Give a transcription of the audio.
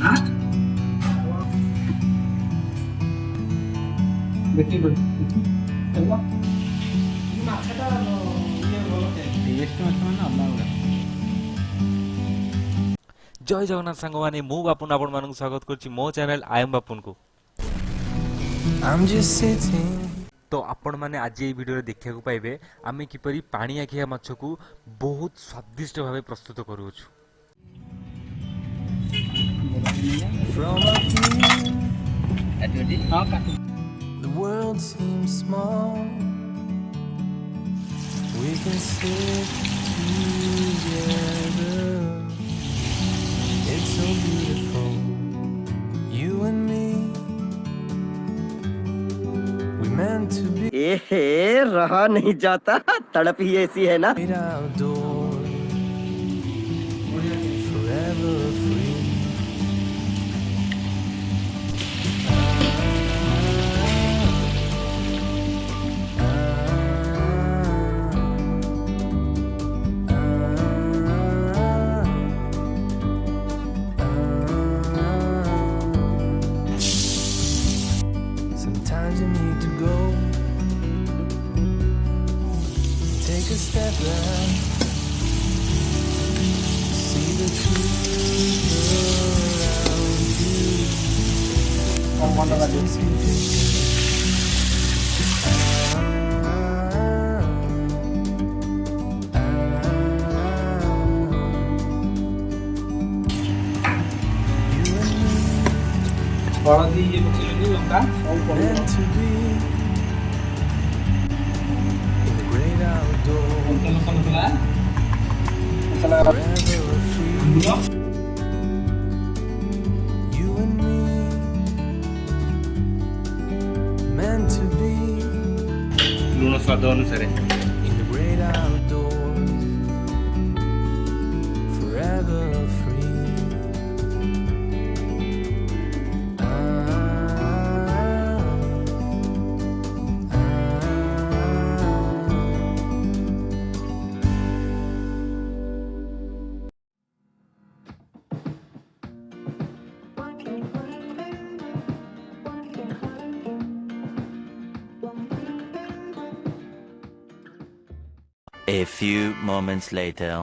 जय जगन्नाथ सांग माने मु बापुन आपण मानक स्वागत करछि मो चैनल आई एम बापुन को। तो आपण माने आज ये वीडियो देखा पाइबे आमे किपरि पाणियाखिया माछ को बहुत स्वादिष्ट भावे प्रस्तुत करूछु। The world seems small. We can sit together. It's so beautiful. You and me. We meant to be. रहा नहीं जाता तड़प ही ऐसी है ना। Outdoors, forever free. Sometimes you need to go. Take a step back. See the truth around you. Distance can take it. Meant to be in the great outdoors, forever free. You and me, meant to be लूण स्वाद अनुसार in the great outdoors, forever free. A few moments later.